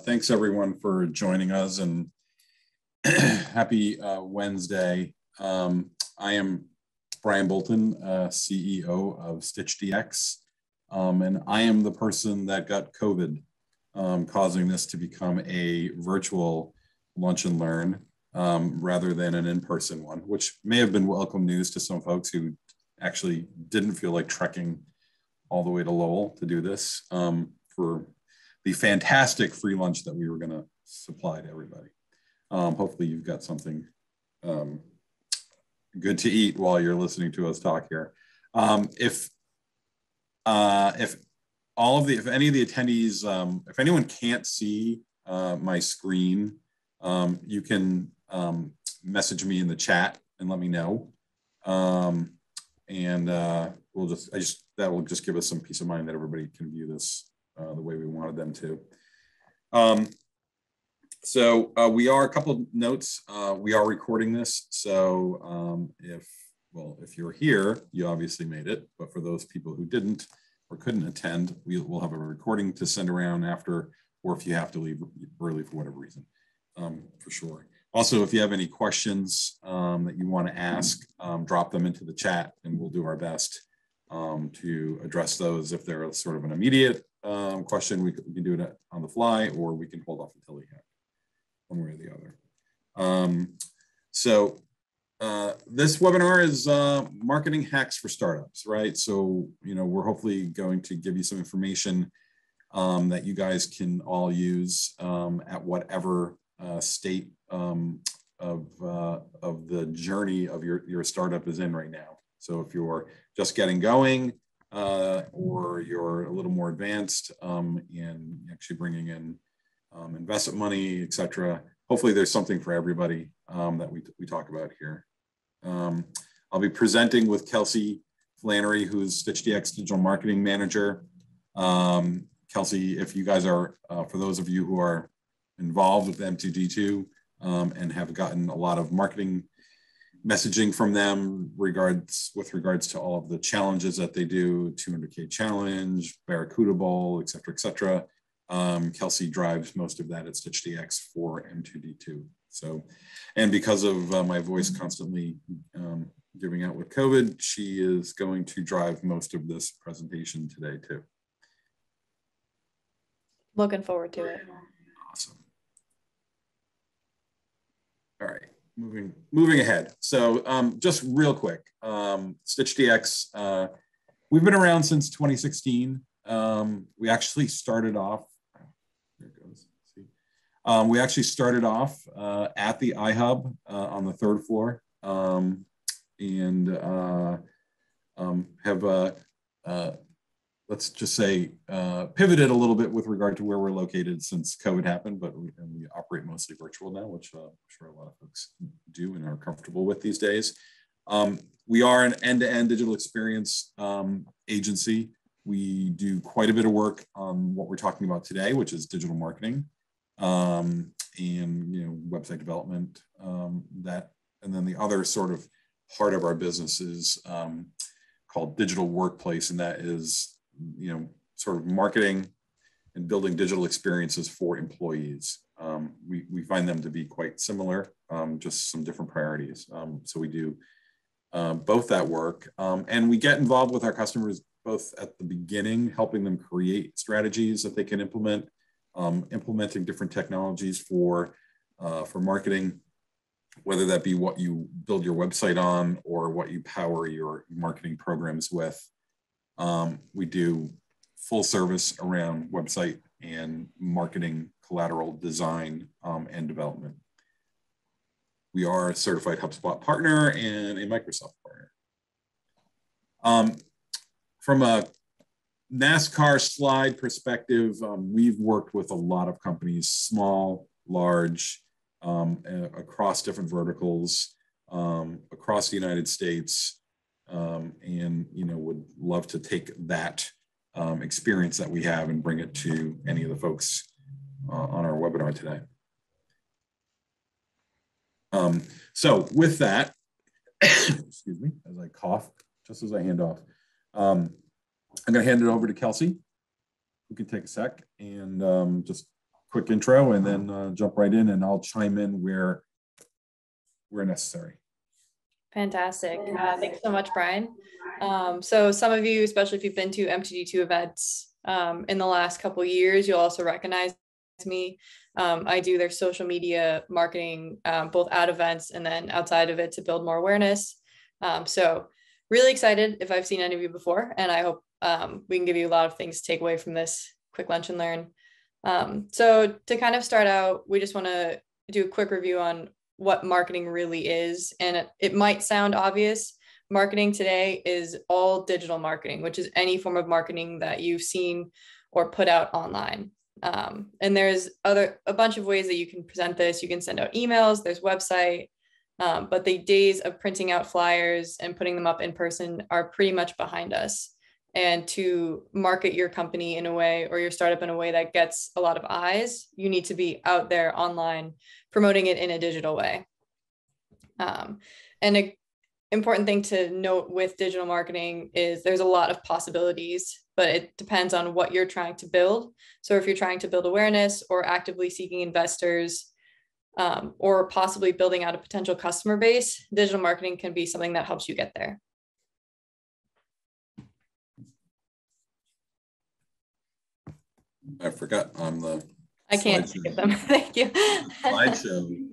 Thanks everyone for joining us, and happy Wednesday. I am Brian Bolton, CEO of StitchDX, and I am the person that got COVID, causing this to become a virtual lunch and learn rather than an in-person one, which may have been welcome news to some folks who actually didn't feel like trekking all the way to Lowell to do this for the fantastic free lunch that we were going to supply to everybody. Hopefully you've got something good to eat while you're listening to us talk here. If any of the attendees, if anyone can't see my screen, you can message me in the chat and let me know. That will just give us some peace of mind that everybody can view this the way we wanted them to. We are, a couple of notes, we are recording this. So if you're here, you obviously made it, but for those people who didn't or couldn't attend, we'll have a recording to send around after, or if you have to leave early for whatever reason, for sure. Also, if you have any questions that you want to ask, drop them into the chat and we'll do our best to address those. If they're sort of an immediate question, we can do it on the fly, or we can hold off until we have one way or the other. This webinar is marketing hacks for startups, right? So, we're hopefully going to give you some information that you guys can all use at whatever state of the journey of your startup is in right now. So if you're just getting going or you're a little more advanced in actually bringing in investment money, etc., hopefully there's something for everybody that we talk about here. I'll be presenting with Kelsey Flannery, who's StitchDX Digital Marketing Manager. Kelsey, if you guys are, for those of you who are involved with M2D2 and have gotten a lot of marketing messaging from them with regards to all of the challenges that they do, 200K challenge, Barracuda Bowl, et cetera, Kelsey drives most of that at StitchDX for M2D2. So, and because of my voice constantly giving out with COVID, she is going to drive most of this presentation today too. Looking forward to it. Awesome. All right, moving ahead. So just real quick, StitchDX, we've been around since 2016. We actually started off, there it goes. See. We actually started off at the iHub on the 3rd floor have let's just say, pivoted a little bit with regard to where we're located since COVID happened, but we operate mostly virtual now, which I'm sure a lot of folks do and are comfortable with these days. We are an end-to-end digital experience agency. We do quite a bit of work on what we're talking about today, which is digital marketing and website development. And then the other sort of part of our business is called digital workplace, and that is sort of marketing and building digital experiences for employees. We find them to be quite similar, just some different priorities. So we do both that work, and we get involved with our customers both at the beginning, helping them create strategies that they can implement, implementing different technologies for marketing, whether that be what you build your website on or what you power your marketing programs with. We do full service around website and marketing collateral design and development. We are a certified HubSpot partner and a Microsoft partner. From a NASCAR slide perspective, we've worked with a lot of companies, small, large, across different verticals, across the United States. And would love to take that experience that we have and bring it to any of the folks on our webinar today. So with that, excuse me, as I cough, just as I hand off, I'm going to hand it over to Kelsey, who can take a sec and just quick intro and then jump right in, and I'll chime in where necessary. Fantastic. Thanks so much, Brian. So some of you, especially if you've been to MTG2 events in the last couple of years, you'll also recognize me. I do their social media marketing, both at events and then outside of it to build more awareness. So really excited if I've seen any of you before, and I hope we can give you a lot of things to take away from this quick lunch and learn. So to kind of start out, we just want to do a quick review on what marketing really is. And it might sound obvious. Marketing today is all digital marketing, which is any form of marketing that you've seen or put out online. And there's a bunch of ways that you can present this. You can send out emails, there's website, but the days of printing out flyers and putting them up in person are pretty much behind us. And to market your company in a way, or your startup in a way that gets a lot of eyes, you need to be out there online promoting it in a digital way. And an important thing to note with digital marketing is there's a lot of possibilities, but it depends on what you're trying to build. So if you're trying to build awareness or actively seeking investors, or possibly building out a potential customer base, digital marketing can be something that helps you get there. I forgot I'm the I can't skip them. Thank you. slideshow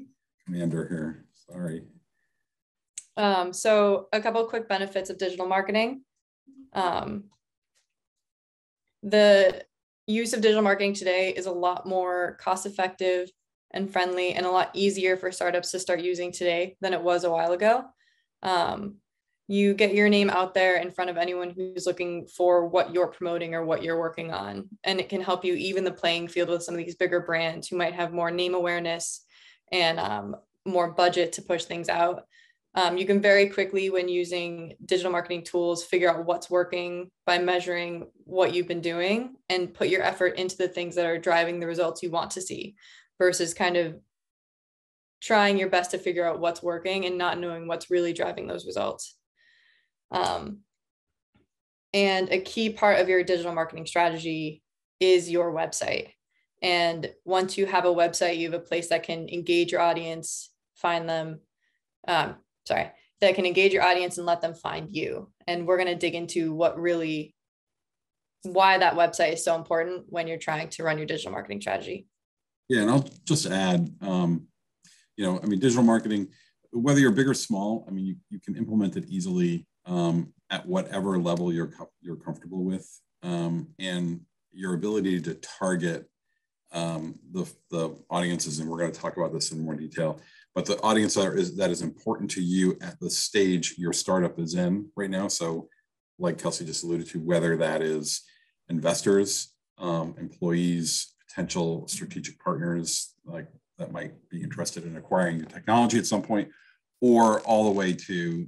commander here. Sorry. So a couple of quick benefits of digital marketing. The use of digital marketing today is a lot more cost-effective and friendly, and a lot easier for startups to start using today than it was a while ago. You get your name out there in front of anyone who's looking for what you're promoting or what you're working on. And it can help you even the playing field with some of these bigger brands who might have more name awareness and more budget to push things out. You can very quickly, when using digital marketing tools, figure out what's working by measuring what you've been doing and put your effort into the things that are driving the results you want to see, versus kind of trying your best to figure out what's working and not knowing what's really driving those results. And a key part of your digital marketing strategy is your website. And once you have a website, you have a place that can engage your audience, find them, that can engage your audience and let them find you. And we're going to dig into why that website is so important when you're trying to run your digital marketing strategy. Yeah, and I'll just add, digital marketing, whether you're big or small, you can implement it easily at whatever level you're comfortable with, and your ability to target the audiences, and we're going to talk about this in more detail, but the audience that is important to you at the stage your startup is in right now. So like Kelsey just alluded to, whether that is investors, employees, potential strategic partners like that might be interested in acquiring your technology at some point, or all the way to,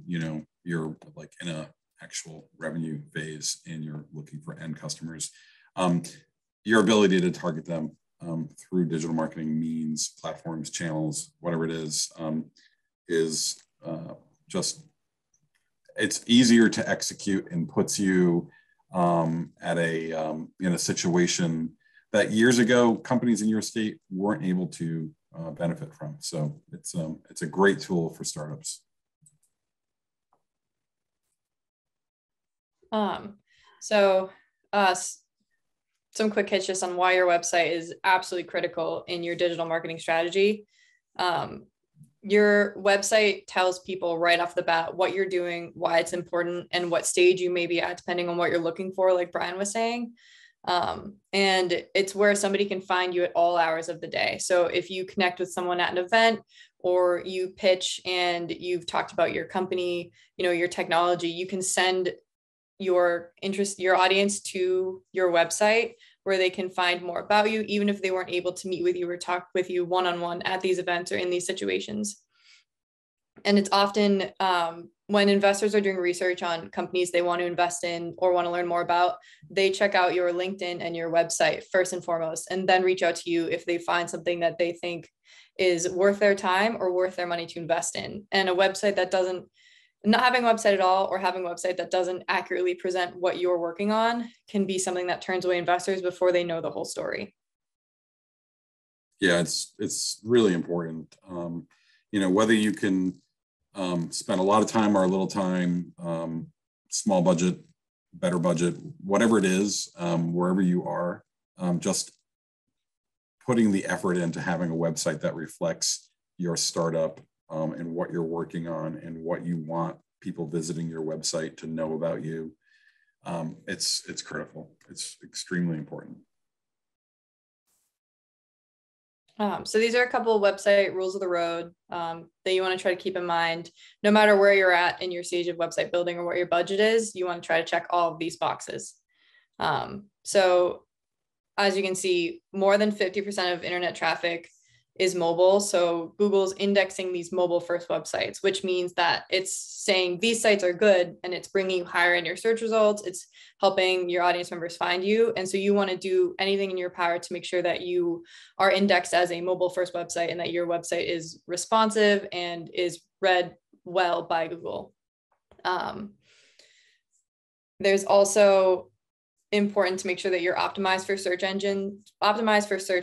you're like in a actual revenue phase and you're looking for end customers. Your ability to target them through digital marketing means, platforms, channels, whatever it is just, it's easier to execute and puts you at in a situation that years ago companies in your state weren't able to benefit from. So it's a great tool for startups. Some quick hits just on why your website is absolutely critical in your digital marketing strategy. Your website tells people right off the bat what you're doing, why it's important, and what stage you may be at, depending on what you're looking for, like Brian was saying. And it's where somebody can find you at all hours of the day. So if you connect with someone at an event, or you pitch and you've talked about your company, your technology, you can send your audience to your website where they can find more about you, even if they weren't able to meet with you or talk with you one-on-one at these events or in these situations. And it's often when investors are doing research on companies they want to invest in or want to learn more about, they check out your LinkedIn and your website first and foremost, and then reach out to you if they find something that they think is worth their time or worth their money to invest in. And a website that not having a website at all, or having a website that doesn't accurately present what you're working on, can be something that turns away investors before they know the whole story. Yeah, it's really important. Whether you can spend a lot of time or a little time, small budget, better budget, whatever it is, wherever you are, just putting the effort into having a website that reflects your startup and what you're working on and what you want people visiting your website to know about you. It's critical. It's extremely important. So these are a couple of website rules of the road that you want to try to keep in mind. No matter where you're at in your stage of website building or what your budget is, you want to try to check all of these boxes. So as you can see, more than 50% of internet traffic is mobile. So Google's indexing these mobile first websites, which means that it's saying these sites are good and it's bringing you higher in your search results. It's helping your audience members find you. And so you want to do anything in your power to make sure that you are indexed as a mobile first website and that your website is responsive and is read well by Google. There's also important to make sure that you're optimized for search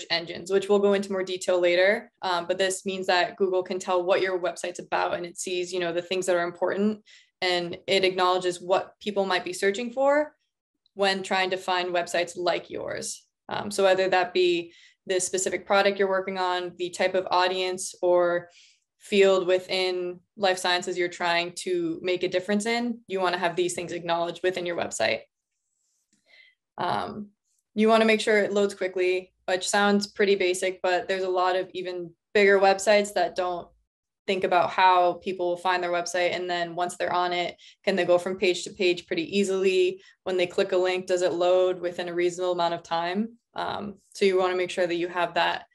engines, which we'll go into more detail later. But this means that Google can tell what your website's about and it sees, the things that are important, and it acknowledges what people might be searching for when trying to find websites like yours. So whether that be the specific product you're working on, the type of audience or field within life sciences you're trying to make a difference in, you want to have these things acknowledged within your website. You want to make sure it loads quickly, which sounds pretty basic, but there's a lot of even bigger websites that don't think about how people will find their website. And then once they're on it, can they go from page to page pretty easily? When they click a link, does it load within a reasonable amount of time? So you want to make sure that you have that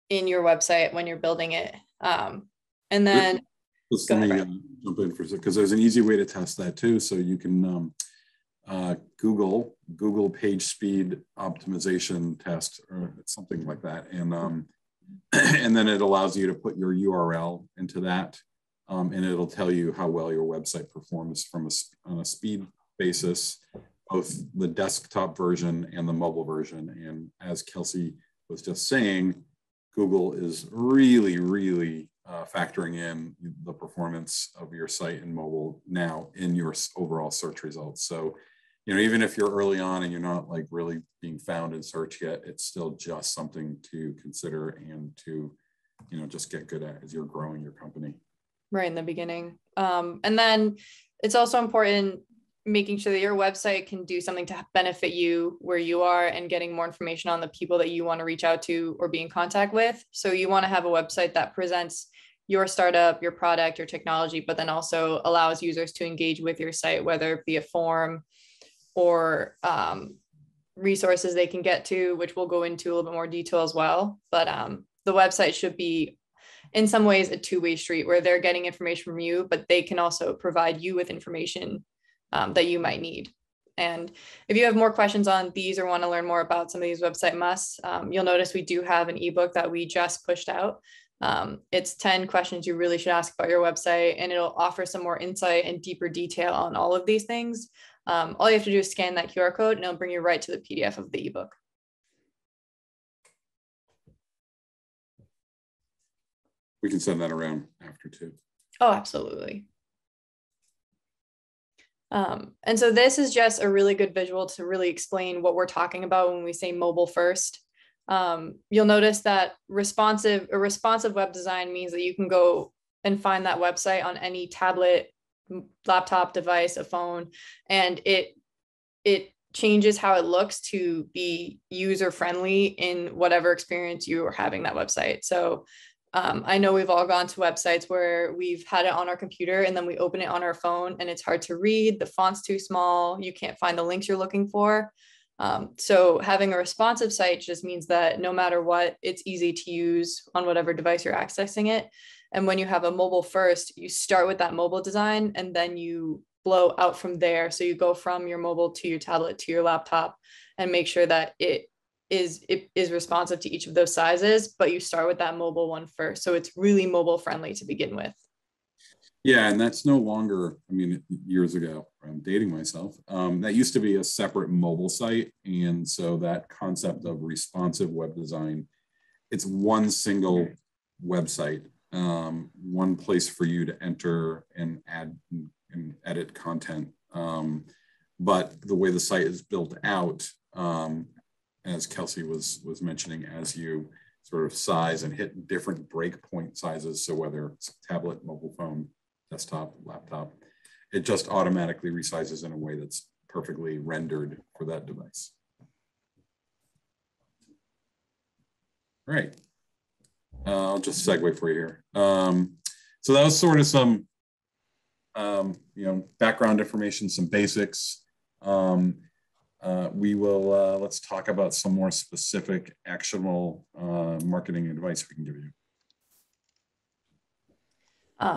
in your website when you're building it. And then let me jump in for a second, because there's an easy way to test that too. So you can Google page speed optimization test or something like that, and then it allows you to put your URL into that, and it'll tell you how well your website performs on a speed basis, both the desktop version and the mobile version. And as Kelsey was just saying, Google is really factoring in the performance of your site in mobile now in your overall search results. So even if you're early on and you're not like really being found in search yet, it's still just something to consider and to, just get good at as you're growing your company. Right in the beginning. And then it's also important making sure that your website can do something to benefit you where you are and getting more information on the people that you want to reach out to or be in contact with. So you want to have a website that presents your startup, your product, your technology, but then also allows users to engage with your site, whether it be a form or resources they can get to, which we'll go into a little bit more detail as well. But the website should be in some ways a two-way street where they're getting information from you, but they can also provide you with information that you might need. And if you have more questions on these or want to learn more about some of these website musts, you'll notice we do have an ebook that we just pushed out. It's 10 questions you really should ask about your website, and it'll offer some more insight and deeper detail on all of these things. All you have to do is scan that QR code and it'll bring you right to the PDF of the ebook. We can send that around after too. Oh, absolutely. And so this is just a really good visual to really explain what we're talking about when we say mobile first. You'll notice that responsive web design means that you can go and find that website on any tablet, laptop device, a phone, and it changes how it looks to be user friendly in whatever experience you are having that website. So I know we've all gone to websites where we've had it on our computer and then we open it on our phone and it's hard to read, the font's too small, you can't find the links you're looking for. So having a responsive site just means that no matter what, it's easy to use on whatever device you're accessing it. And when you have a mobile first, you start with that mobile design and then you blow out from there. So you go from your mobile to your tablet to your laptop and make sure that it is responsive to each of those sizes, but you start with that mobile one first. So it's really mobile friendly to begin with. Yeah, and that's no longer, I mean, years ago, I'm dating myself, that used to be a separate mobile site. And so that concept of responsive web design, it's one single website, one place for you to enter and add and edit content. But the way the site is built out, as Kelsey was mentioning, as you sort of size and hit different breakpoint sizes, so whether it's tablet, mobile phone, desktop, laptop, it just automatically resizes in a way that's perfectly rendered for that device. All right. I'll just segue for you here. So that was sort of some, background information, some basics. We will, let's talk about some more specific, actionable marketing advice we can give you.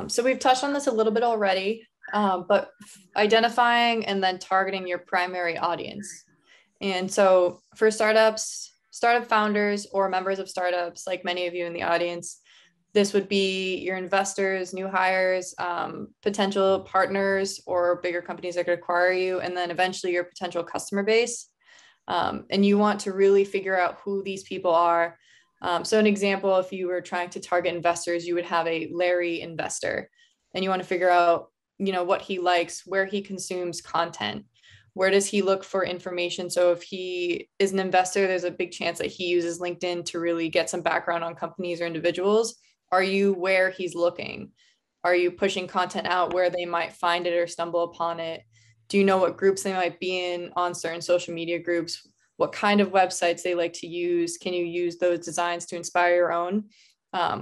So we've touched on this a little bit already, but identifying and then targeting your primary audience. And so for startups, startup founders or members of startups, like many of you in the audience, this would be your investors, new hires, potential partners or bigger companies that could acquire you, and then eventually your potential customer base. And you want to really figure out who these people are. So an example, if you were trying to target investors, you would have a Larry investor, and you want to figure out, what he likes, where he consumes content, where does he look for information. So if he is an investor, there's a big chance that he uses LinkedIn to really get some background on companies or individuals. Are you where he's looking? Are you pushing content out where they might find it or stumble upon it? Do you know what groups they might be in on certain social media groups? What kind of websites they like to use? Can you use those designs to inspire your own?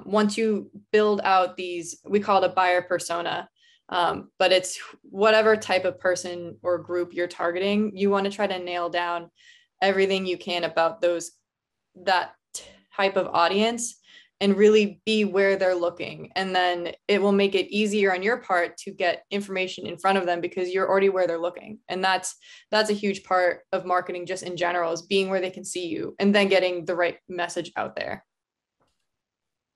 Once you build out these, we call it a buyer persona, but it's whatever type of person or group you're targeting. You want to try to nail down everything you can about that type of audience and really be where they're looking. And then it will make it easier on your part to get information in front of them because you're already where they're looking. And that's a huge part of marketing just in general, is being where they can see you and then getting the right message out there.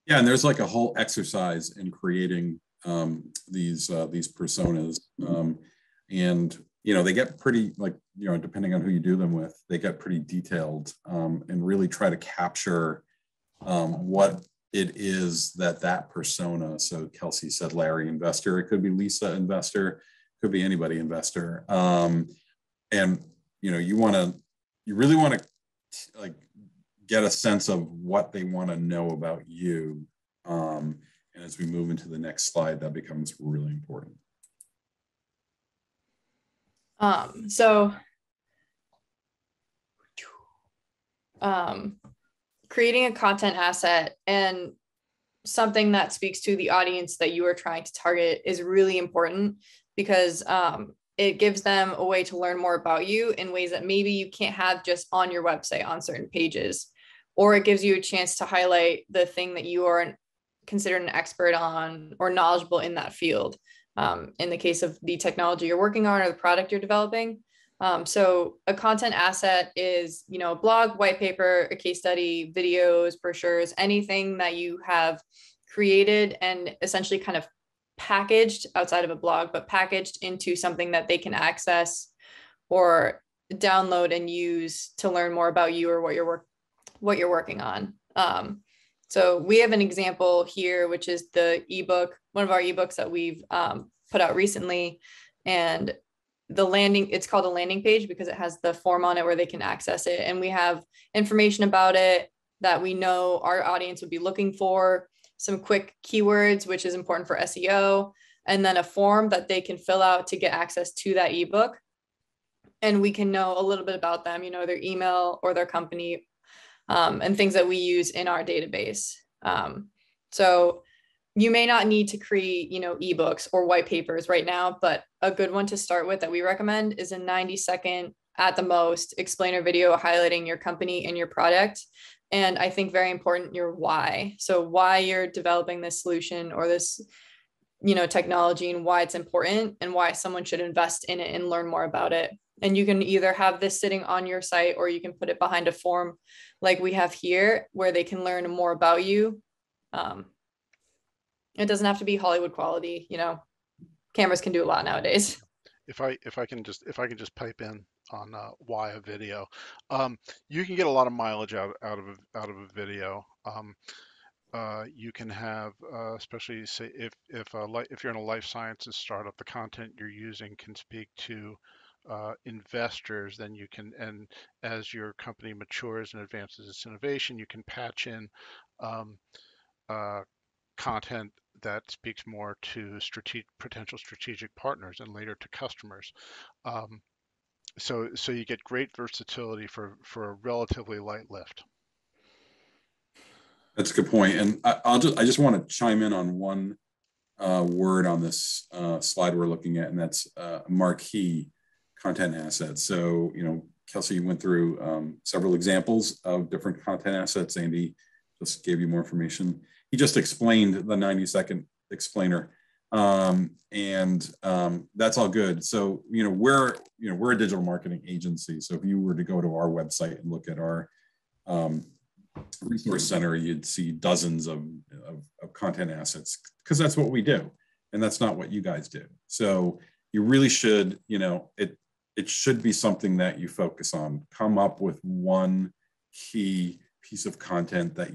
Yeah, and there's like a whole exercise in creating these personas. And, they get pretty, like, depending on who you do them with, they get pretty detailed, and really try to capture what it is that persona. So Kelsey said Larry investor, it could be Lisa investor, could be anybody investor. And you really want to like get a sense of what they want to know about you. And as we move into the next slide, that becomes really important. Creating a content asset and something that speaks to the audience that you are trying to target is really important because it gives them a way to learn more about you in ways that maybe you can't have just on your website on certain pages, or it gives you a chance to highlight the thing that you are considered an expert on or knowledgeable in that field. In the case of the technology you're working on or the product you're developing. So a content asset is, a blog, white paper, a case study, videos, brochures, anything that you have created and essentially kind of packaged outside of a blog, but packaged into something that they can access or download and use to learn more about you or what you're working on. So we have an example here, which is the ebook, one of our ebooks that we've put out recently, and it's called a landing page because it has the form on it where they can access it. And we have information about it that we know our audience would be looking for, some quick keywords, which is important for SEO, and then a form that they can fill out to get access to that ebook. And we can know a little bit about them, their email or their company, and things that we use in our database. So you may not need to create, ebooks or white papers right now, but a good one to start with that we recommend is a 90-second at the most explainer video highlighting your company and your product. And I think very important, your why. So why you're developing this solution or this, technology, and why it's important and why someone should invest in it and learn more about it. And you can either have this sitting on your site or you can put it behind a form like we have here where they can learn more about you. It doesn't have to be Hollywood quality, cameras can do a lot nowadays. If I can just pipe in on why a video, you can get a lot of mileage out of a video. You can have, especially say if you're in a life sciences startup, the content you're using can speak to investors. Then you can, and as your company matures and advances its innovation, you can patch in um, uh, content that speaks more to potential strategic partners and later to customers. Um, so you get great versatility for a relatively light lift. That's a good point. And I just want to chime in on one word on this slide we're looking at, and that's marquee content assets. So, Kelsey went through several examples of different content assets. Andy just gave you more information. He just explained the 90-second explainer, and that's all good. So, we're a digital marketing agency. So if you were to go to our website and look at our resource center, you'd see dozens of content assets, because that's what we do, and that's not what you guys do. So you really should, it should be something that you focus on. Come up with one key piece of content that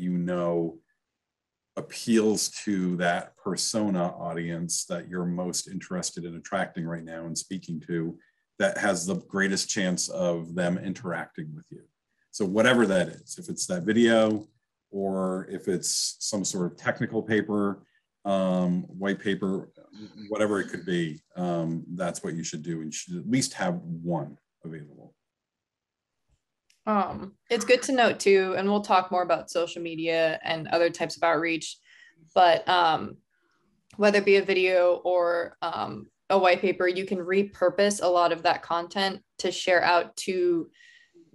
appeals to that persona audience that you're most interested in attracting right now and speaking to, that has the greatest chance of them interacting with you. So whatever that is, if it's that video, or if it's some sort of technical paper, white paper, whatever it could be, that's what you should do. And you should at least have one available. It's good to note too, and we'll talk more about social media and other types of outreach, but whether it be a video or a white paper, you can repurpose a lot of that content to share out to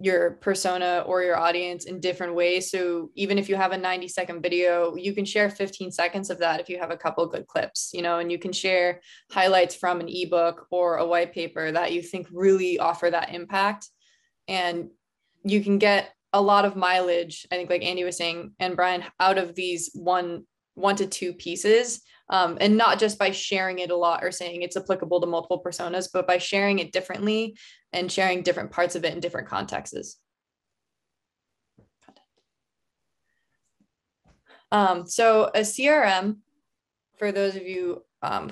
your persona or your audience in different ways. So even if you have a 90-second video, you can share 15 seconds of that if you have a couple good clips, and you can share highlights from an ebook or a white paper that you think really offer that impact. And you can get a lot of mileage, I think, like Andy was saying, and Brian, out of these one to two pieces. And not just by sharing it a lot or saying it's applicable to multiple personas, but by sharing it differently and sharing different parts of it in different contexts. So a CRM, for those of you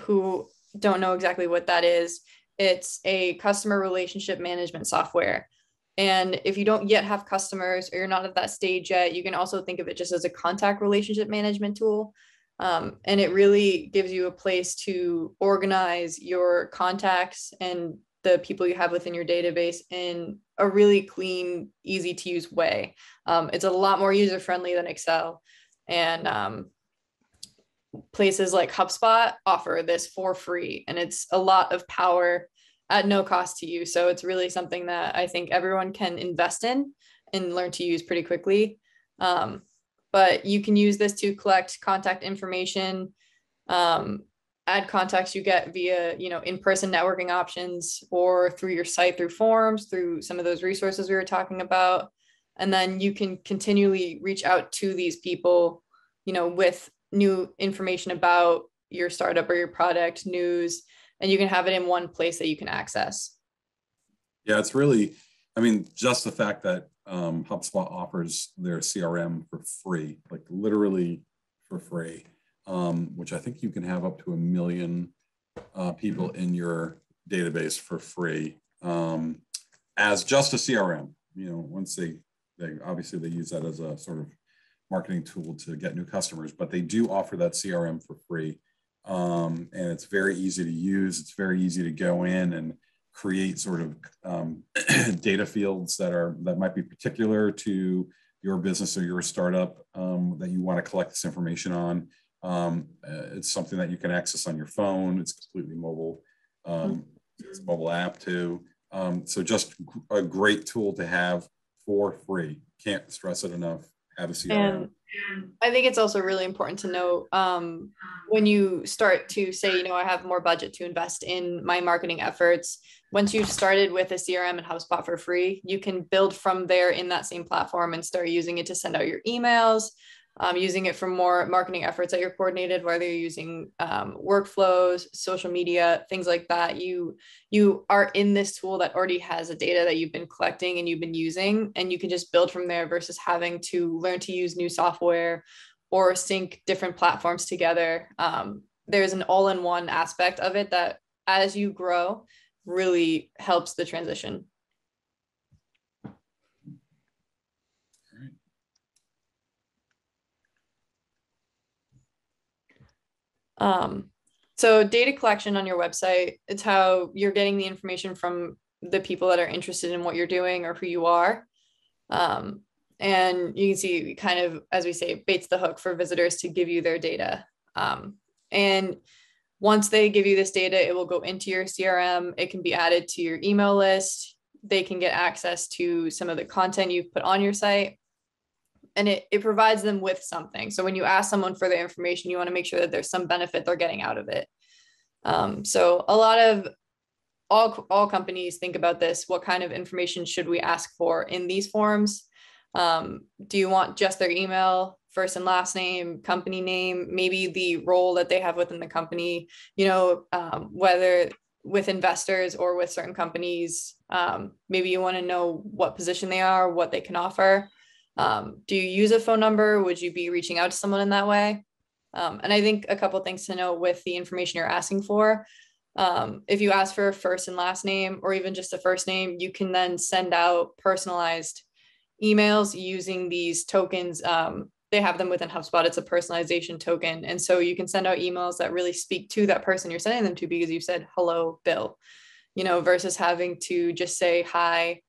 who don't know exactly what that is, it's a customer relationship management software. And if you don't yet have customers, or you're not at that stage yet, you can also think of it just as a contact relationship management tool. And it really gives you a place to organize your contacts and the people you have within your database in a really clean, easy to use way. It's a lot more user-friendly than Excel. And places like HubSpot offer this for free, and it's a lot of power at no cost to you. So it's really something that I think everyone can invest in and learn to use pretty quickly. But you can use this to collect contact information, add contacts you get via, in-person networking options, or through your site, through forums, through some of those resources we were talking about. And then you can continually reach out to these people, with new information about your startup or your product, news, and you can have it in one place that you can access. Yeah, it's really, just the fact that HubSpot offers their CRM for free, like literally for free, which I think you can have up to 1 million people in your database for free, as just a CRM. Once they obviously they use that as a sort of marketing tool to get new customers, but they do offer that CRM for free. And it's very easy to use. It's very easy to go in and create sort of data fields that might be particular to your business or your startup, that you want to collect this information on. It's something that you can access on your phone. It's completely mobile. It's a mobile app too. So just a great tool to have for free. Can't stress it enough. Have a CRM. And I think it's also really important to know, when you start to say, I have more budget to invest in my marketing efforts, once you've started with a CRM and HubSpot for free, you can build from there in that same platform and start using it to send out your emails, using it for more marketing efforts that you're coordinated, whether you're using workflows, social media, things like that. You are in this tool that already has a data that you've been collecting and you've been using, and you can just build from there versus having to learn to use new software or sync different platforms together. There's an all-in-one aspect of it that, as you grow, really helps the transition. So data collection on your website, it's how you're getting the information from the people that are interested in what you're doing or who you are. And you can see, kind of, as we say, baits the hook for visitors to give you their data. And once they give you this data, it will go into your CRM. It can be added to your email list. They can get access to some of the content you've put on your site. And it provides them with something. So when you ask someone for their information, you want to make sure that there's some benefit they're getting out of it. So a lot of all companies think about this. What kind of information should we ask for in these forms? Do you want just their email, first and last name, company name, maybe the role that they have within the company, whether with investors or with certain companies, maybe you want to know what position they are, what they can offer. Do you use a phone number? Would you be reaching out to someone in that way? And I think a couple of things to know with the information you're asking for. If you ask for a first and last name, or even just a first name, you can then send out personalized emails using these tokens. They have them within HubSpot. It's a personalization token. And so you can send out emails that really speak to that person you're sending them to, because you said, hello, Bill, versus having to just say hi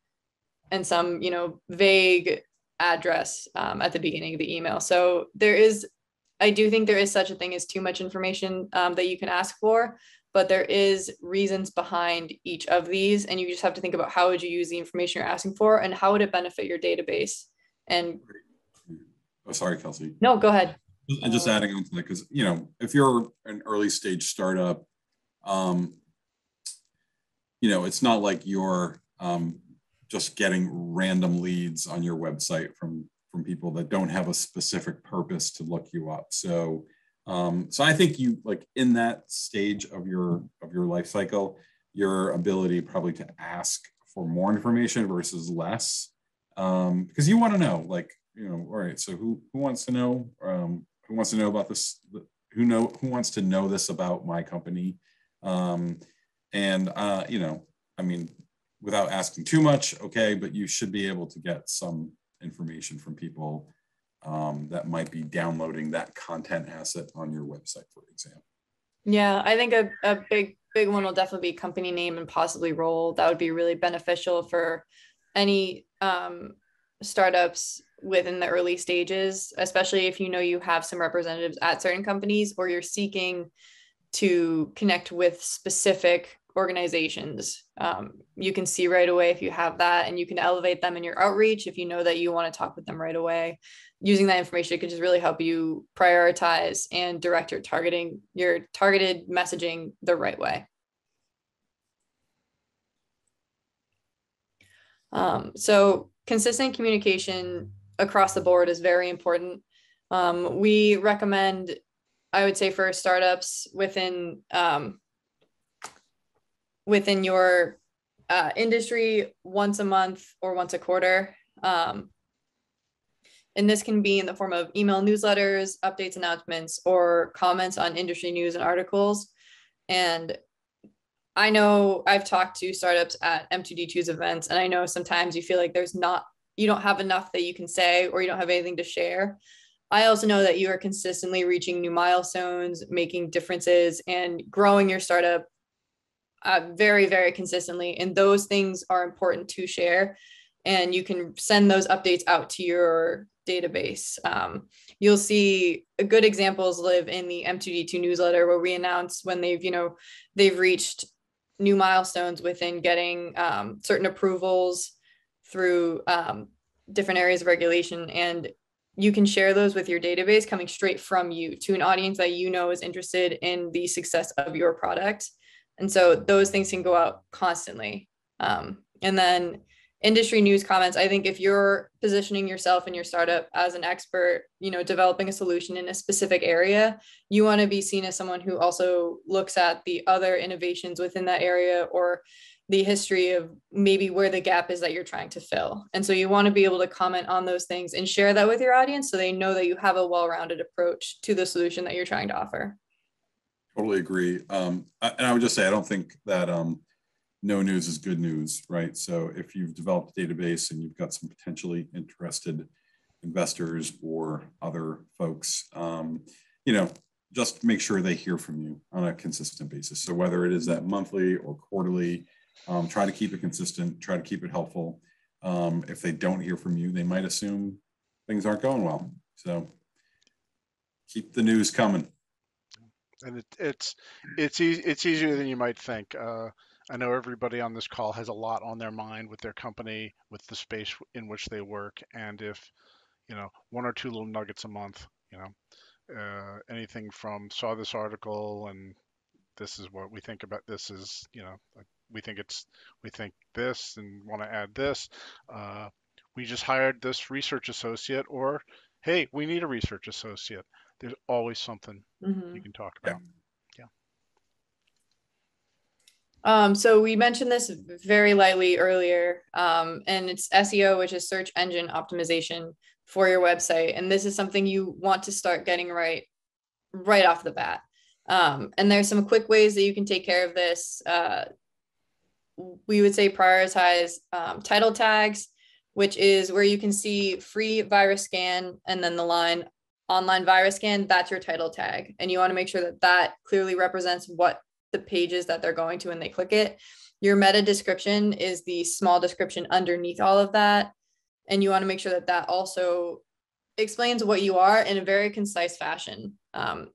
and some, vague address at the beginning of the email. So I do think there is such a thing as too much information that you can ask for, but there is reasons behind each of these. And you just have to think about how would you use the information you're asking for and how would it benefit your database. And oh, sorry, Kelsey. No, go ahead. And just adding on to that, because, if you're an early stage startup, it's not like you're just getting random leads on your website from people that don't have a specific purpose to look you up. So I think you, like, in that stage of your life cycle, your ability probably to ask for more information versus less, because you want to know, like, all right, so who wants to know, about this, who wants to know this about my company, without asking too much, okay, but you should be able to get some information from people that might be downloading that content asset on your website, for example. Yeah, I think a big one will definitely be company name and possibly role. That would be really beneficial for any startups within the early stages, especially if you have some representatives at certain companies, or you're seeking to connect with specific organizations. You can see right away if you have that, and you can elevate them in your outreach if you know that you want to talk with them right away. Using that information, it could just really help you prioritize and direct your targeted messaging the right way. So consistent communication across the board is very important. We recommend, I would say, for startups within your industry, once a month or once a quarter. And this can be in the form of email newsletters, updates, announcements, or comments on industry news and articles. And I know I've talked to startups at M2D2's events, and I know sometimes you feel like you don't have enough that you can say, or you don't have anything to share. I also know that you are consistently reaching new milestones, making differences, and growing your startup very, very consistently. And those things are important to share. And you can send those updates out to your database. You'll see good examples live in the M2D2 newsletter, where we announce when they've reached new milestones within getting certain approvals through different areas of regulation. And you can share those with your database coming straight from you to an audience that is interested in the success of your product. And so those things can go out constantly. And then industry news comments. I think if you're positioning yourself and your startup as an expert, developing a solution in a specific area, you want to be seen as someone who also looks at the other innovations within that area or the history of maybe where the gap is that you're trying to fill. And so you want to be able to comment on those things and share that with your audience so they know that you have a well-rounded approach to the solution that you're trying to offer. Totally agree. And I would just say, I don't think that no news is good news, right? So if you've developed a database and you've got some potentially interested investors or other folks, just make sure they hear from you on a consistent basis. So whether it is that monthly or quarterly, try to keep it consistent, try to keep it helpful. If they don't hear from you, they might assume things aren't going well. So keep the news coming. And it's easier than you might think. I know everybody on this call has a lot on their mind with their company, with the space in which they work, and if one or two little nuggets a month, anything from saw this article and this is what we think about this is, like we think this and want to add this. We just hired this research associate, or hey, we need a research associate. There's always something you can talk about. So we mentioned this very lightly earlier, and it's SEO, which is search engine optimization for your website. And this is something you want to start getting right off the bat. And there's some quick ways that you can take care of this. We would say prioritize title tags, which is where you can see free virus scan and then the line online virus scan. That's your title tag. And you want to make sure that that clearly represents what the pages that they're going to when they click it. Your meta description is the small description underneath all of that. And you want to make sure that that also explains what you are in a very concise fashion.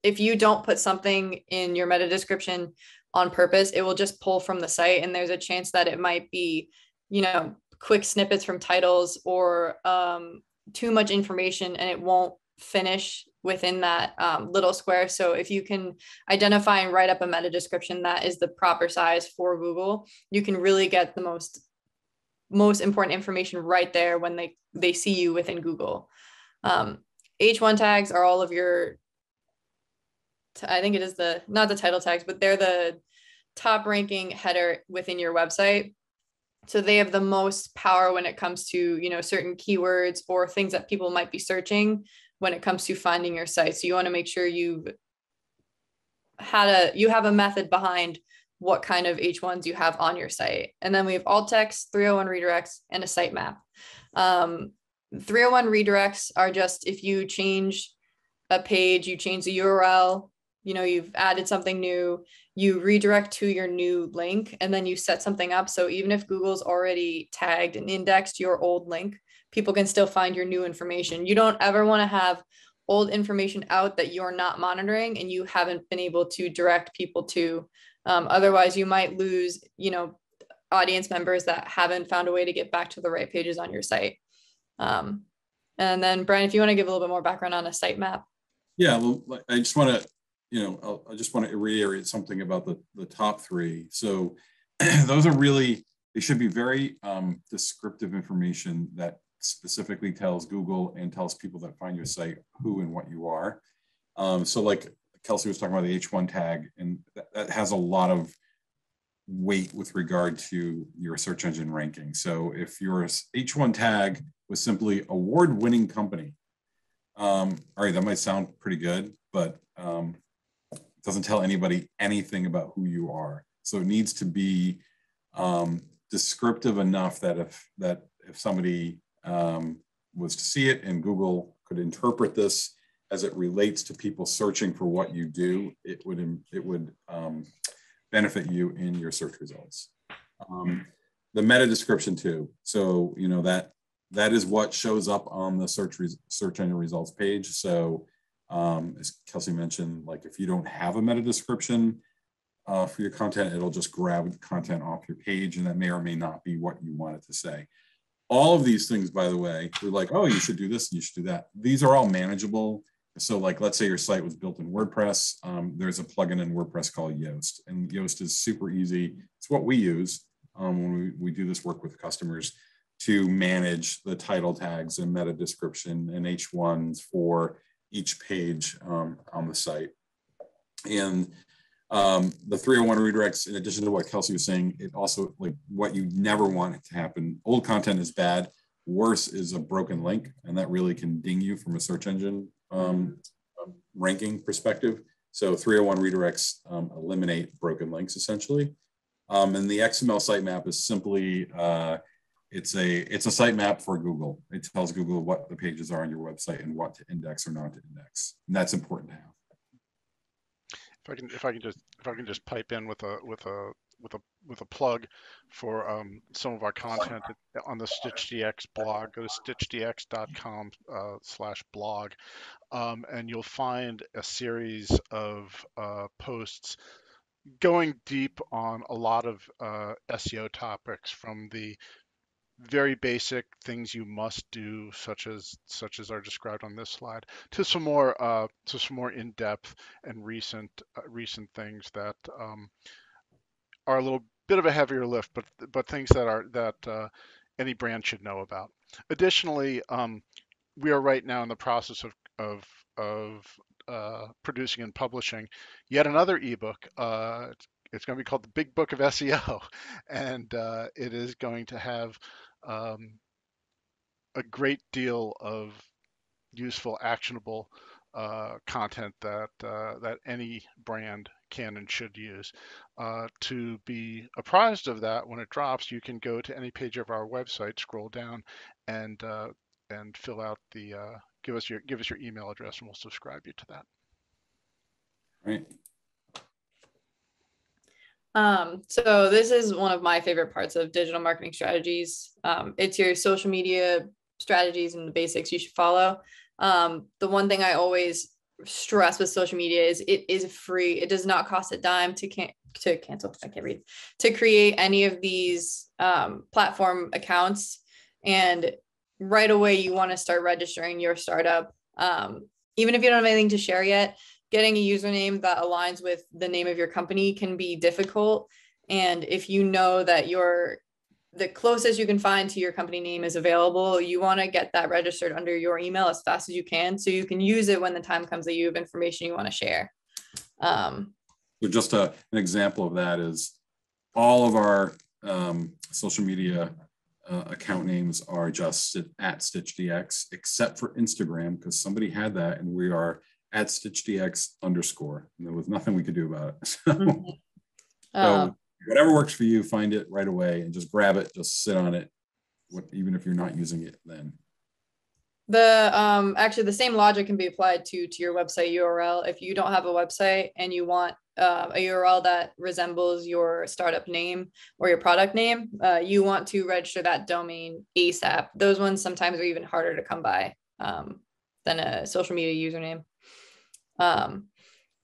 If you don't put something in your meta description on purpose, it will just pull from the site. And there's a chance that it might be, quick snippets from titles or too much information, and it won't finish within that little square. So if you can identify and write up a meta description that is the proper size for Google, you can really get the most important information right there when they see you within Google. H1 tags are all of your, I think it is not the title tags, but they're the top ranking header within your website. So they have the most power when it comes to, certain keywords or things that people might be searching when it comes to finding your site. So you want to make sure you have a method behind what kind of H1s you have on your site. And then we have alt text, 301 redirects, and a sitemap. 301 redirects are just if you change a page, you change the URL, you've added something new, you redirect to your new link, and then you set something up. So even if Google's already tagged and indexed your old link, people can still find your new information. You don't ever want to have old information out that you're not monitoring and you haven't been able to direct people to. Otherwise, you might lose, audience members that haven't found a way to get back to the right pages on your site. And then Brian, if you want to give a little bit more background on a sitemap. Yeah, well, I just want to reiterate something about the top three. So those are really, they should be very descriptive information that specifically tells Google and tells people that find your site who and what you are. So like Kelsey was talking about the H1 tag, and that has a lot of weight with regard to your search engine ranking. So if your H1 tag was simply award-winning company, all right, that might sound pretty good, but it doesn't tell anybody anything about who you are. So it needs to be descriptive enough that if somebody was to see it and Google could interpret this as it relates to people searching for what you do, it would benefit you in your search results. The meta description too. So that is what shows up on the search engine results page. So as Kelsey mentioned, like if you don't have a meta description for your content, it'll just grab content off your page, and that may or may not be what you want it to say. All of these things, by the way, we're like, oh, you should do this and you should do that. These are all manageable. So like, let's say your site was built in WordPress. There's a plugin in WordPress called Yoast, and Yoast is super easy. It's what we use when we do this work with customers. to manage the title tags and meta description and H1s for each page on the site. And the 301 redirects, in addition to what Kelsey was saying, it also, like, what you never want it to happen. Old content is bad. Worse is a broken link, and that really can ding you from a search engine ranking perspective. So 301 redirects eliminate broken links essentially. And the XML sitemap is simply, it's a sitemap for Google. It tells Google what the pages are on your website and what to index or not to index. And that's important to have. If I can just pipe in with a plug for some of our content on the StitchDX blog. Go to stitchdx.com/blog, and you'll find a series of posts going deep on a lot of SEO topics, from the very basic things you must do, such as are described on this slide, to some more in-depth and recent things that are a little bit of a heavier lift, but things that any brand should know about. Additionally, we are right now in the process of producing and publishing yet another ebook. It's going to be called The Big Book of SEO, and it is going to have a great deal of useful, actionable content that any brand can and should use. To be apprised of that when it drops, you can go to any page of our website, scroll down, and fill out the give us your email address, and we'll subscribe you to that. Right. So this is one of my favorite parts of digital marketing strategies. It's your social media strategies and the basics you should follow. The one thing I always stress with social media is it is free. It does not cost a dime to create any of these platform accounts. And right away, you want to start registering your startup. Even if you don't have anything to share yet, getting a username that aligns with the name of your company can be difficult. And if you know that the closest you can find to your company name is available, you want to get that registered under your email as fast as you can, so you can use it when the time comes that you have information you want to share. So just an example of that is all of our social media account names are just at StitchDX, except for Instagram, because somebody had that, and we are at StitchDX_, and there was nothing we could do about it. So whatever works for you, find it right away and just grab it, just sit on it, even if you're not using it then. Actually, the same logic can be applied to your website URL. If you don't have a website and you want a URL that resembles your startup name or your product name, you want to register that domain ASAP. Those ones sometimes are even harder to come by than a social media username.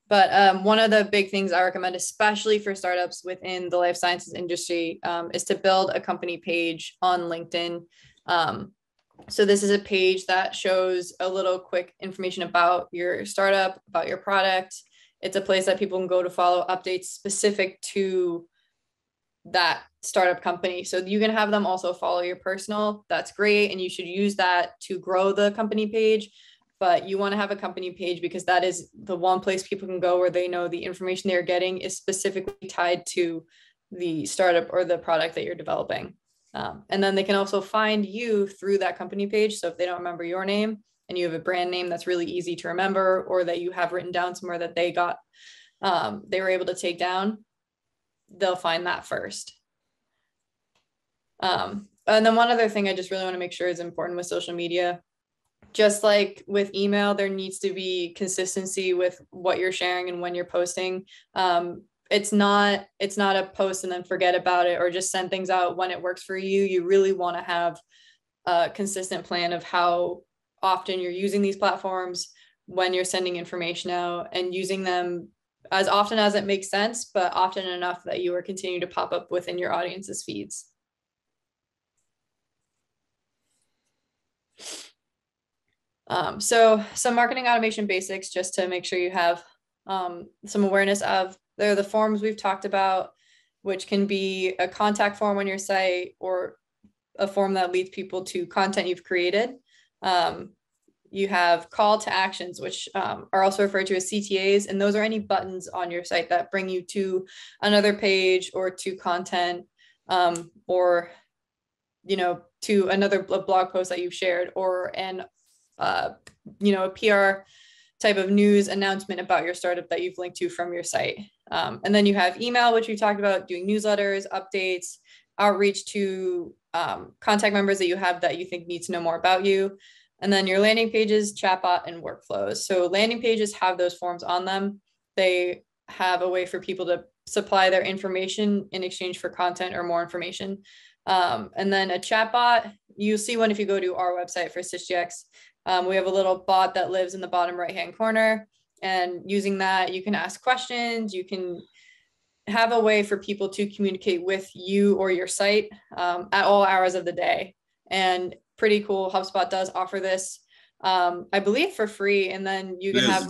But one of the big things I recommend, especially for startups within the life sciences industry, is to build a company page on LinkedIn. So this is a page that shows a little quick information about your startup, about your product. It's a place that people can go to follow updates specific to that startup company. So you can have them also follow your personal. That's great. And you should use that to grow the company page. But you want to have a company page because that is the one place people can go where they know the information they're getting is specifically tied to the startup or the product that you're developing. And then they can also find you through that company page. So if they don't remember your name and you have a brand name that's really easy to remember, or that you have written down somewhere that they were able to take down, they'll find that first. And then one other thing I just really want to make sure is important with social media. Just like with email, there needs to be consistency with what you're sharing and when you're posting. It's not a post and then forget about it, or just send things out when it works for you. You really want to have a consistent plan of how often you're using these platforms, when you're sending information out, and using them as often as it makes sense, but often enough that you are continuing to pop up within your audience's feeds. So some marketing automation basics, just to make sure you have some awareness of. They're the forms we've talked about, which can be a contact form on your site, or a form that leads people to content you've created. You have call to actions, which are also referred to as CTAs. And those are any buttons on your site that bring you to another page or to content, or, to another blog post that you've shared, or a PR type of news announcement about your startup that you've linked to from your site. And then you have email, which we talked about, doing newsletters, updates, outreach to contact members that you have that you think need to know more about you. And then your landing pages, chatbot, and workflows. So landing pages have those forms on them. They have a way for people to supply their information in exchange for content or more information. And then a chatbot, you'll see one if you go to our website for StitchDX. We have a little bot that lives in the bottom right-hand corner. And using that, you can ask questions. You can have a way for people to communicate with you or your site at all hours of the day. And pretty cool. HubSpot does offer this, I believe, for free. And then you can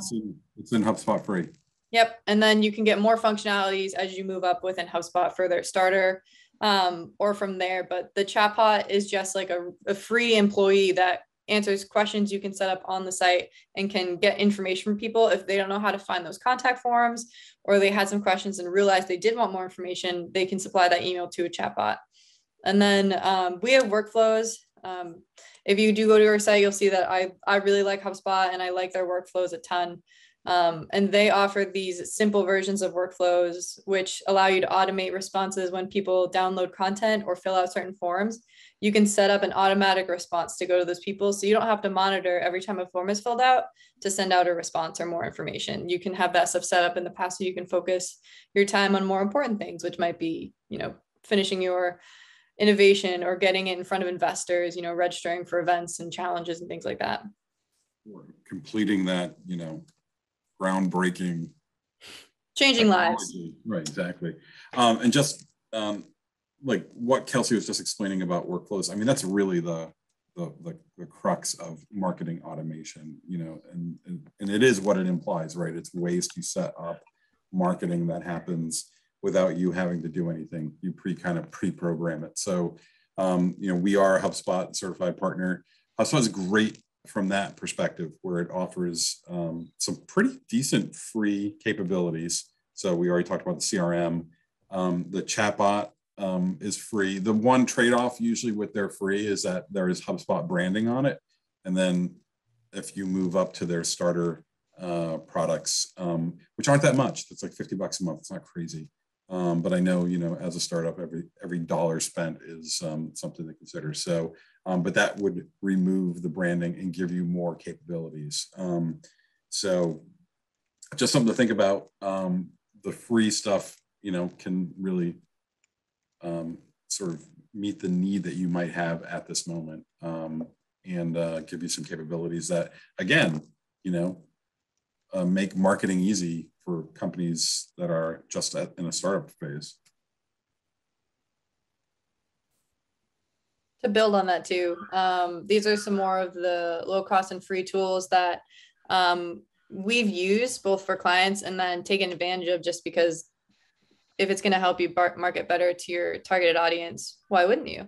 it's in HubSpot free. Yep. And then you can get more functionalities as you move up within HubSpot for their starter, or from there. But the chatbot is just like a free employee that answers questions you can set up on the site and can get information from people if they don't know how to find those contact forms, or they had some questions and realized they did want more information. They can supply that email to a chatbot. And then we have workflows. If you do go to our site, you'll see that I really like HubSpot and I like their workflows a ton. And they offer these simple versions of workflows, which allow you to automate responses when people download content or fill out certain forms. You can set up an automatic response to go to those people. So you don't have to monitor every time a form is filled out to send out a response or more information. You can have that stuff set up in the past so you can focus your time on more important things, which might be, finishing your innovation or getting it in front of investors, registering for events and challenges and things like that. Or completing that, groundbreaking, changing lives. Right, exactly. And just like what Kelsey was just explaining about workflows. I mean, that's really the crux of marketing automation, and it is what it implies, right? It's ways to set up marketing that happens without you having to do anything. You pre-program it. So, we are a HubSpot certified partner. HubSpot is great from that perspective, where it offers some pretty decent free capabilities. So we already talked about the CRM. The chatbot is free. The one trade-off usually with their free is that there is HubSpot branding on it. And then if you move up to their starter products, which aren't that much, it's like $50 a month. It's not crazy. But I know, as a startup, every dollar spent is something to consider. So, but that would remove the branding and give you more capabilities. So just something to think about. The free stuff, can really sort of meet the need that you might have at this moment, and give you some capabilities that, again, make marketing easy for companies that are just in a startup phase. To build on that too, these are some more of the low cost and free tools that we've used both for clients and then taken advantage of, just because if it's going to help you market better to your targeted audience, why wouldn't you?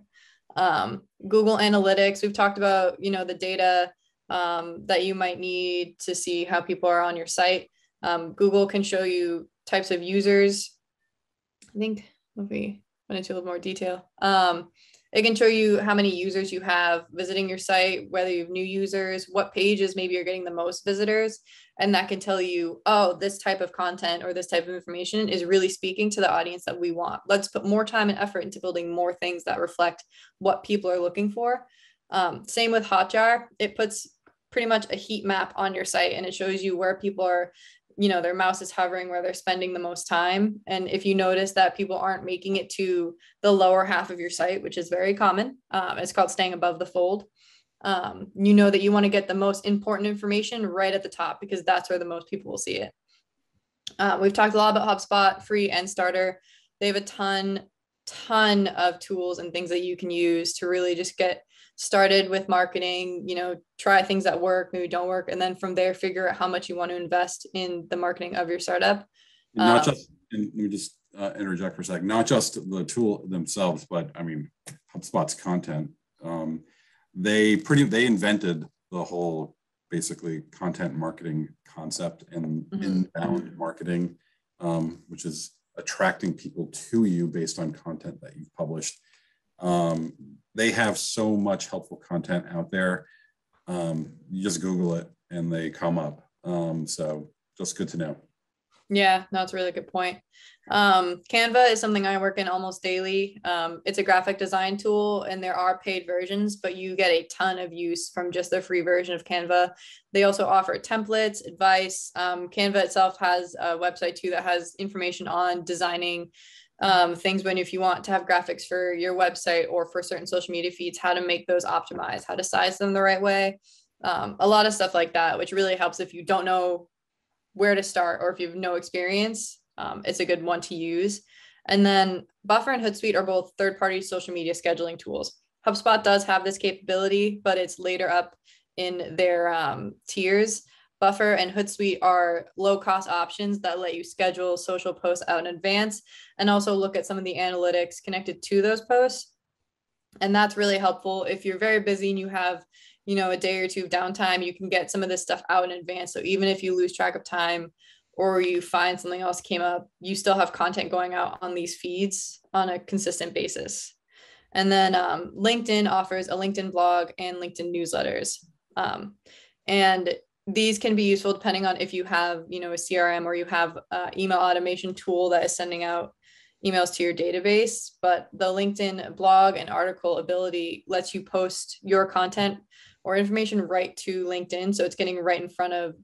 Google Analytics, we've talked about, the data that you might need to see how people are on your site. Google can show you types of users. I think if we went into a little more detail, it can show you how many users you have visiting your site, whether you have new users, what pages maybe you're getting the most visitors. And that can tell you, oh, this type of content or this type of information is really speaking to the audience that we want. Let's put more time and effort into building more things that reflect what people are looking for. Same with Hotjar. It puts pretty much a heat map on your site, and it shows you where people are, their mouse is hovering, where they're spending the most time. And if you notice that people aren't making it to the lower half of your site, which is very common, it's called staying above the fold. You know that you want to get the most important information right at the top, because that's where the most people will see it. We've talked a lot about HubSpot, free and starter. They have a ton of tools and things that you can use to really just get started with marketing, try things that work, maybe don't work. And then from there, figure out how much you want to invest in the marketing of your startup. Not just, and let me just interject for a sec. Not just the tool themselves, but I mean, HubSpot's content. They invented the whole basically content marketing concept and inbound marketing, which is attracting people to you based on content that you've published. They have so much helpful content out there. You just Google it and they come up. So just good to know. Yeah, no, it's a really good point. Canva is something I work in almost daily. It's a graphic design tool and there are paid versions, but you get a ton of use from just the free version of Canva. They also offer templates, advice. Canva itself has a website too that has information on designing things when if you want to have graphics for your website or for certain social media feeds, how to make those optimize, how to size them the right way. A lot of stuff like that, which really helps if you don't know where to start or if you have no experience. It's a good one to use. And then Buffer and Hootsuite are both third-party social media scheduling tools. HubSpot does have this capability, but it's later up in their tiers. Buffer and Hootsuite are low-cost options that let you schedule social posts out in advance and also look at some of the analytics connected to those posts. And that's really helpful if you're very busy and you have, you know, a day or two of downtime, you can get some of this stuff out in advance. So even if you lose track of time or you find something else came up, you still have content going out on these feeds on a consistent basis. And then LinkedIn offers a LinkedIn blog and LinkedIn newsletters. And these can be useful depending on if you have, you know, a CRM or you have an email automation tool that is sending out emails to your database. But the LinkedIn blog and article ability lets you post your content or information right to LinkedIn. So it's getting right in front of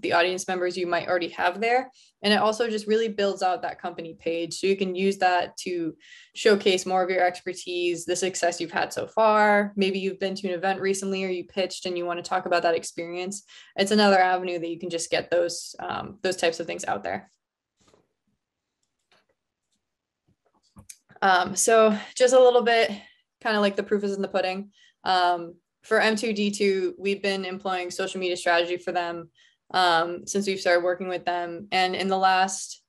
the audience members you might already have there. And it also just really builds out that company page. So you can use that to showcase more of your expertise, the success you've had so far. Maybe you've been to an event recently or you pitched and you want to talk about that experience. It's another avenue that you can just get those types of things out there. So just a little bit, kind of like the proof is in the pudding. For M2D2, we've been employing social media strategy for them since we've started working with them. And in the last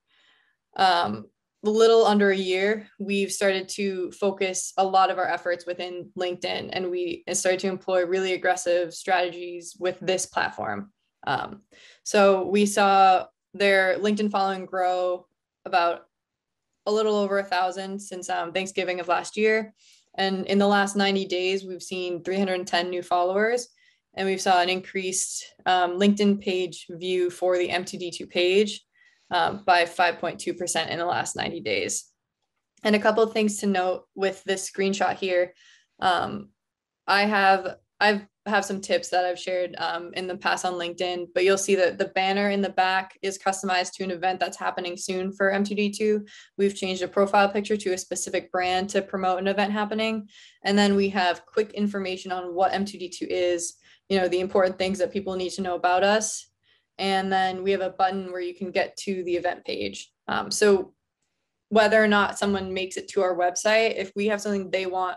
little under a year, we've started to focus a lot of our efforts within LinkedIn, and we started to employ really aggressive strategies with this platform. So we saw their LinkedIn following grow about a little over 1,000 since Thanksgiving of last year. And in the last 90 days, we've seen 310 new followers, and we've saw an increased LinkedIn page view for the M2D2 page by 5.2% in the last 90 days. And a couple of things to note with this screenshot here. I have some tips that I've shared in the past on LinkedIn, but you'll see that the banner in the back is customized to an event that's happening soon for M2D2. We've changed a profile picture to a specific brand to promote an event happening. And then we have quick information on what M2D2 is, you know, the important things that people need to know about us. And then we have a button where you can get to the event page. So whether or not someone makes it to our website, if we have something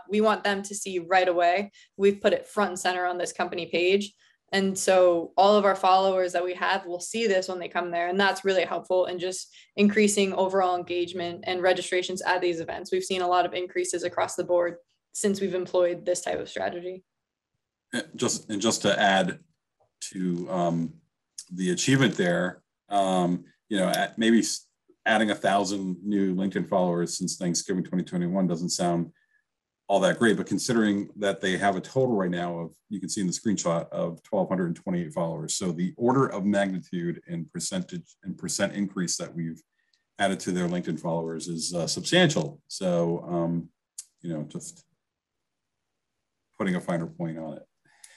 we want them to see right away, we've put it front and center on this company page. And so all of our followers that we have will see this when they come there. And that's really helpful in just increasing overall engagement and registrations at these events. We've seen a lot of increases across the board since we've employed this type of strategy. Just to add to the achievement there, you know, maybe adding 1,000 new LinkedIn followers since Thanksgiving 2021 doesn't sound all that great, but considering that they have a total right now of, you can see in the screenshot, of 1,228 followers. So the order of magnitude in percent increase that we've added to their LinkedIn followers is substantial. So, you know, just putting a finer point on it.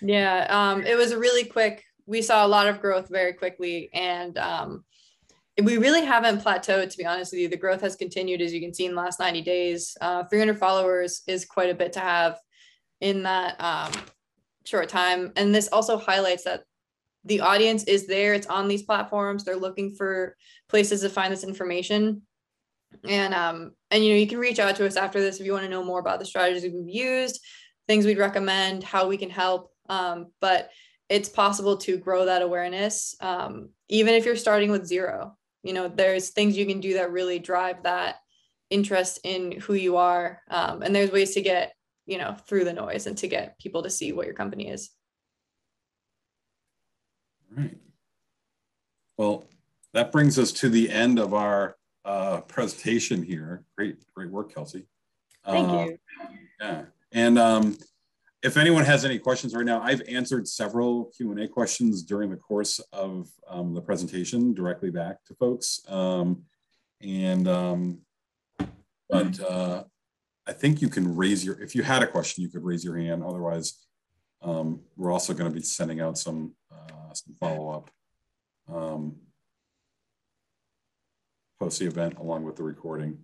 Yeah, it was a really quick, we saw a lot of growth very quickly, and we really haven't plateaued, to be honest with you. The growth has continued, as you can see in the last 90 days. 300 followers is quite a bit to have in that short time. And this also highlights that the audience is there. It's on these platforms. They're looking for places to find this information. And you know, you can reach out to us after this if you want to know more about the strategies we've used, things we'd recommend, how we can help. But it's possible to grow that awareness, even if you're starting with zero. You know, there's things you can do that really drive that interest in who you are. And there's ways to get, you know, through the noise and to get people to see what your company is. All right. Well, that brings us to the end of our presentation here. Great work, Kelsey. Thank you. Yeah, and if anyone has any questions right now, I've answered several Q&A questions during the course of the presentation directly back to folks. But I think you can raise your, if you had a question, you could raise your hand. Otherwise, we're also going to be sending out some follow-up post the event along with the recording.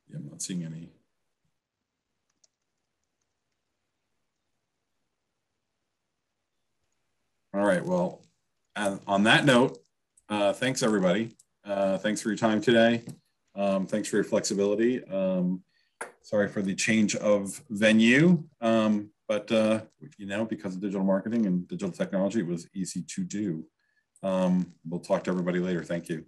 Yeah, I'm not seeing any. All right, well, on that note, thanks everybody. Thanks for your time today. Thanks for your flexibility. Sorry for the change of venue, but you know, because of digital marketing and digital technology, it was easy to do. We'll talk to everybody later. Thank you.